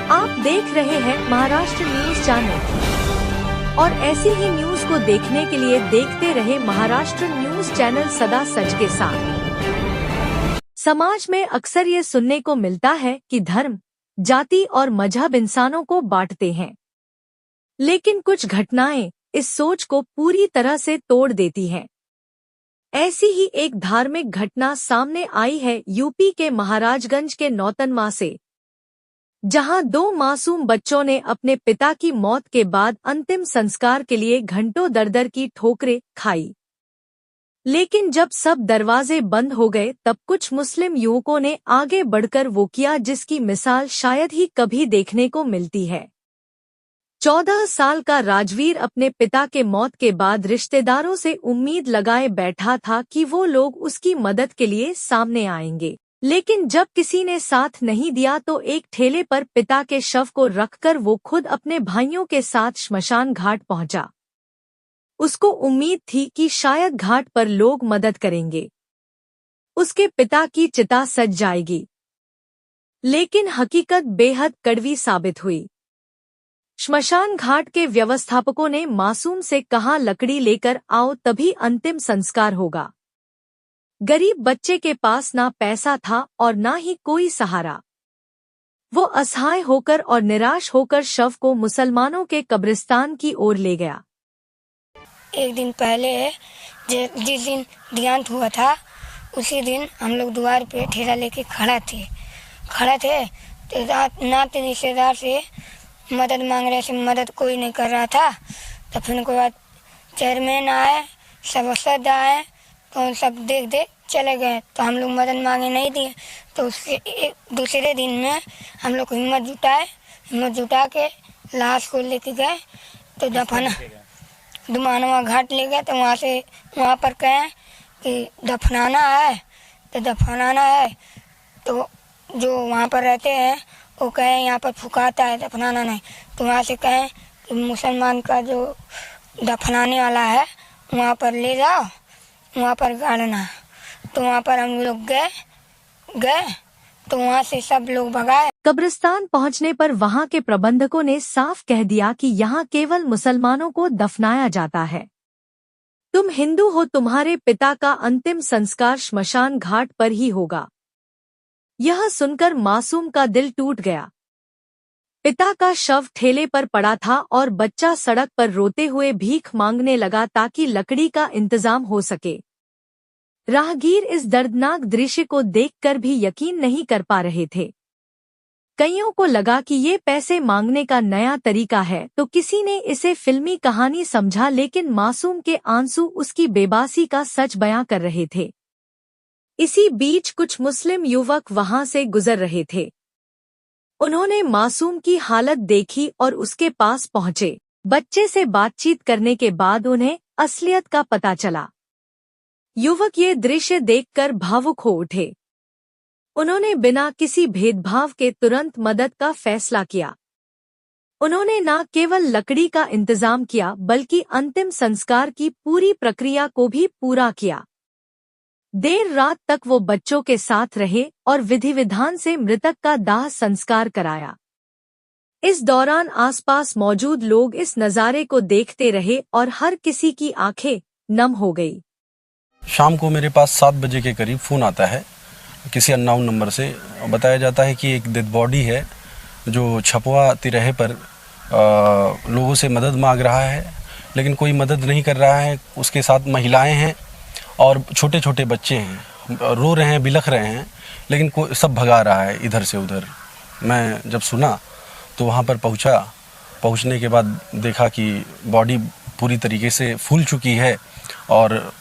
आप देख रहे हैं महाराष्ट्र न्यूज चैनल और ऐसी ही न्यूज को देखने के लिए देखते रहे महाराष्ट्र न्यूज चैनल सदा सच के साथ। समाज में अक्सर ये सुनने को मिलता है कि धर्म, जाति और मजहब इंसानों को बांटते हैं, लेकिन कुछ घटनाएं इस सोच को पूरी तरह से तोड़ देती हैं। ऐसी ही एक धार्मिक घटना सामने आई है यूपी के महाराजगंज के नौतनवा से, जहां 2 मासूम बच्चों ने अपने पिता की मौत के बाद अंतिम संस्कार के लिए घंटों दर-दर की ठोकरें खाई। लेकिन जब सब दरवाजे बंद हो गए तब कुछ मुस्लिम युवकों ने आगे बढ़कर वो किया जिसकी मिसाल शायद ही कभी देखने को मिलती है। 14 साल का राजवीर अपने पिता के मौत के बाद रिश्तेदारों से उम्मीद लगाए बैठा था कि वो लोग उसकी मदद के लिए सामने आएंगे, लेकिन जब किसी ने साथ नहीं दिया तो एक ठेले पर पिता के शव को रखकर वो खुद अपने भाइयों के साथ श्मशान घाट पहुंचा। उसको उम्मीद थी कि शायद घाट पर लोग मदद करेंगे, उसके पिता की चिता सज जाएगी, लेकिन हकीकत बेहद कड़वी साबित हुई। श्मशान घाट के व्यवस्थापकों ने मासूम से कहा, लकड़ी लेकर आओ तभी अंतिम संस्कार होगा। गरीब बच्चे के पास ना पैसा था और ना ही कोई सहारा। वो असहाय होकर और निराश होकर शव को मुसलमानों के कब्रिस्तान की ओर ले गया। एक दिन पहले जिस दिन देहांत हुआ था उसी दिन हम लोग द्वार पे ठेला लेके खड़ा थे तो नाते रिश्तेदार से मदद मांग रहे थे, मदद कोई नहीं कर रहा था। तो फिर उसके बाद चेयरमैन आए, सभासद आए तो सब देख चले गए। तो हम लोग मदद मांगे नहीं दिए। तो उसके दूसरे दिन में हम लोग हिम्मत जुटा के लाश को लेके गए तो दुमानवा घाट ले गए। तो वहाँ पर कहें कि दफनाना है तो जो वहाँ पर रहते हैं वो कहें यहाँ पर फुकाता है, दफनाना नहीं। तो वहाँ से कहें कि मुसलमान का जो दफनाने वाला है वहाँ पर ले जाओ, वहाँ पर गाड़ना। तो वहाँ पर हम लोग गए तो वहाँ से सब लोग भगाए। कब्रिस्तान पहुँचने पर वहाँ के प्रबंधकों ने साफ कह दिया कि यहाँ केवल मुसलमानों को दफनाया जाता है। तुम हिंदू हो, तुम्हारे पिता का अंतिम संस्कार श्मशान घाट पर ही होगा। यह सुनकर मासूम का दिल टूट गया। पिता का शव ठेले पर पड़ा था और बच्चा सड़क पर रोते हुए भीख मांगने लगा ताकि लकड़ी का इंतजाम हो सके। राहगीर इस दर्दनाक दृश्य को देखकर भी यकीन नहीं कर पा रहे थे। कईयों को लगा कि ये पैसे मांगने का नया तरीका है तो किसी ने इसे फिल्मी कहानी समझा, लेकिन मासूम के आंसू उसकी बेबसी का सच बयां कर रहे थे। इसी बीच कुछ मुस्लिम युवक वहां से गुजर रहे थे। उन्होंने मासूम की हालत देखी और उसके पास पहुंचे। बच्चे से बातचीत करने के बाद उन्हें असलियत का पता चला। युवक ये दृश्य देखकर भावुक हो उठे। उन्होंने बिना किसी भेदभाव के तुरंत मदद का फैसला किया। उन्होंने न केवल लकड़ी का इंतजाम किया बल्कि अंतिम संस्कार की पूरी प्रक्रिया को भी पूरा किया। देर रात तक वो बच्चों के साथ रहे और विधि विधान से मृतक का दाह संस्कार कराया। इस दौरान आसपास मौजूद लोग इस नज़ारे को देखते रहे और हर किसी की आंखें नम हो गई। शाम को मेरे पास 7 बजे के करीब फ़ोन आता है किसी अननोन नंबर से। बताया जाता है कि एक डेड बॉडी है जो छपवा तिराहे पर लोगों से मदद मांग रहा है, लेकिन कोई मदद नहीं कर रहा है। उसके साथ महिलाएं हैं और छोटे छोटे बच्चे हैं, रो रहे हैं, बिलख रहे हैं, लेकिन कोई सब भगा रहा है इधर से उधर। मैं जब सुना तो वहाँ पर पहुँचने के बाद देखा कि बॉडी पूरी तरीके से फूल चुकी है और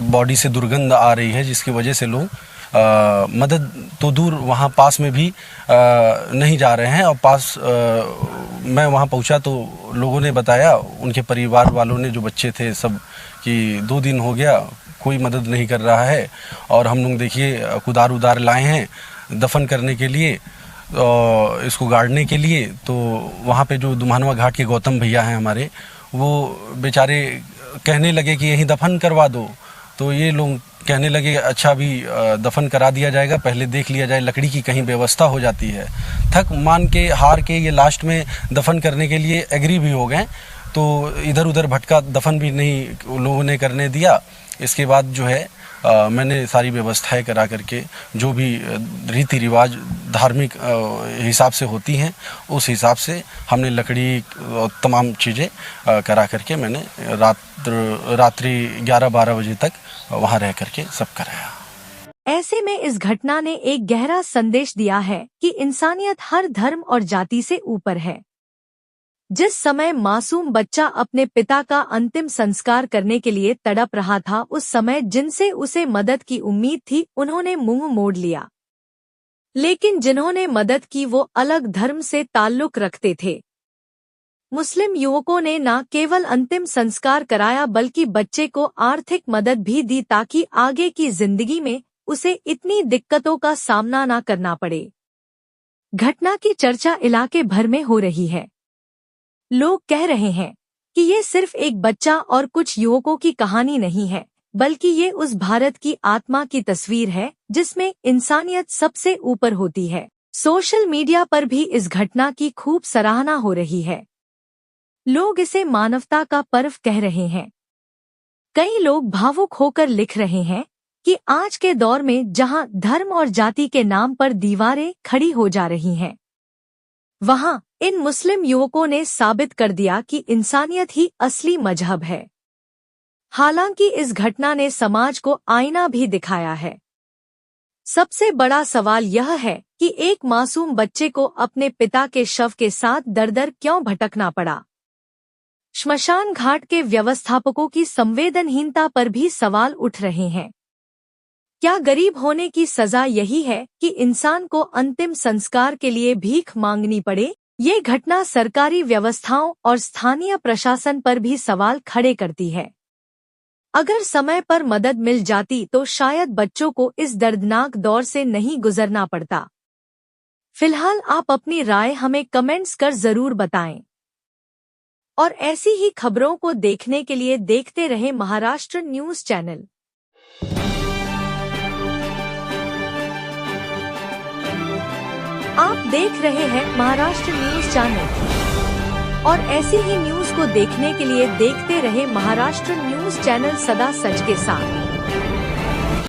बॉडी से दुर्गंध आ रही है, जिसकी वजह से लोग मदद तो दूर वहाँ पास में भी नहीं जा रहे हैं। और मैं वहाँ पहुँचा तो लोगों ने बताया, उनके परिवार वालों ने, जो बच्चे थे सब, कि 2 दिन हो गया कोई मदद नहीं कर रहा है और हम लोग देखिए कुदार लाए हैं दफन करने के लिए, इसको गाड़ने के लिए। तो वहाँ पे जो दुमानवा घाट के गौतम भैया हैं हमारे, वो बेचारे कहने लगे कि यहीं दफन करवा दो। तो ये लोग कहने लगे अच्छा अभी दफन करा दिया जाएगा, पहले देख लिया जाए लकड़ी की कहीं व्यवस्था हो जाती है। थक मान के हार के ये लास्ट में दफन करने के लिए एग्री भी हो गए। तो इधर उधर भटका दफन भी नहीं लोगों ने करने दिया। इसके बाद जो है मैंने सारी व्यवस्थाएं करा करके जो भी रीति रिवाज धार्मिक हिसाब से होती हैं उस हिसाब से हमने लकड़ी और तमाम चीज़ें करा करके मैंने रात्रि 11-12 बजे तक वहाँ रह करके सब कराया। ऐसे में इस घटना ने एक गहरा संदेश दिया है कि इंसानियत हर धर्म और जाति से ऊपर है। जिस समय मासूम बच्चा अपने पिता का अंतिम संस्कार करने के लिए तड़प रहा था, उस समय जिनसे उसे मदद की उम्मीद थी उन्होंने मुंह मोड़ लिया। लेकिन जिन्होंने मदद की वो अलग धर्म से ताल्लुक रखते थे। मुस्लिम युवकों ने न केवल अंतिम संस्कार कराया बल्कि बच्चे को आर्थिक मदद भी दी ताकि आगे की जिंदगी में उसे इतनी दिक्कतों का सामना न करना पड़े। घटना की चर्चा इलाके भर में हो रही है। लोग कह रहे हैं कि ये सिर्फ एक बच्चा और कुछ युवकों की कहानी नहीं है, बल्कि ये उस भारत की आत्मा की तस्वीर है जिसमें इंसानियत सबसे ऊपर होती है। सोशल मीडिया पर भी इस घटना की खूब सराहना हो रही है। लोग इसे मानवता का पर्व कह रहे हैं। कई लोग भावुक होकर लिख रहे हैं कि आज के दौर में जहां धर्म और जाति के नाम पर दीवारें खड़ी हो जा रही हैं, वहां इन मुस्लिम युवकों ने साबित कर दिया कि इंसानियत ही असली मजहब है। हालांकि इस घटना ने समाज को आईना भी दिखाया है। सबसे बड़ा सवाल यह है कि एक मासूम बच्चे को अपने पिता के शव के साथ दर-दर क्यों भटकना पड़ा। श्मशान घाट के व्यवस्थापकों की संवेदनहीनता पर भी सवाल उठ रहे हैं। क्या गरीब होने की सजा यही है कि इंसान को अंतिम संस्कार के लिए भीख मांगनी पड़े? ये घटना सरकारी व्यवस्थाओं और स्थानीय प्रशासन पर भी सवाल खड़े करती है। अगर समय पर मदद मिल जाती तो शायद बच्चों को इस दर्दनाक दौर से नहीं गुजरना पड़ता। फिलहाल आप अपनी राय हमें कमेंट्स कर जरूर बताएं। और ऐसी ही खबरों को देखने के लिए देखते रहे महाराष्ट्र न्यूज चैनल। आप देख रहे हैं महाराष्ट्र न्यूज चैनल और ऐसी ही न्यूज को देखने के लिए देखते रहे महाराष्ट्र न्यूज चैनल सदा सच के साथ।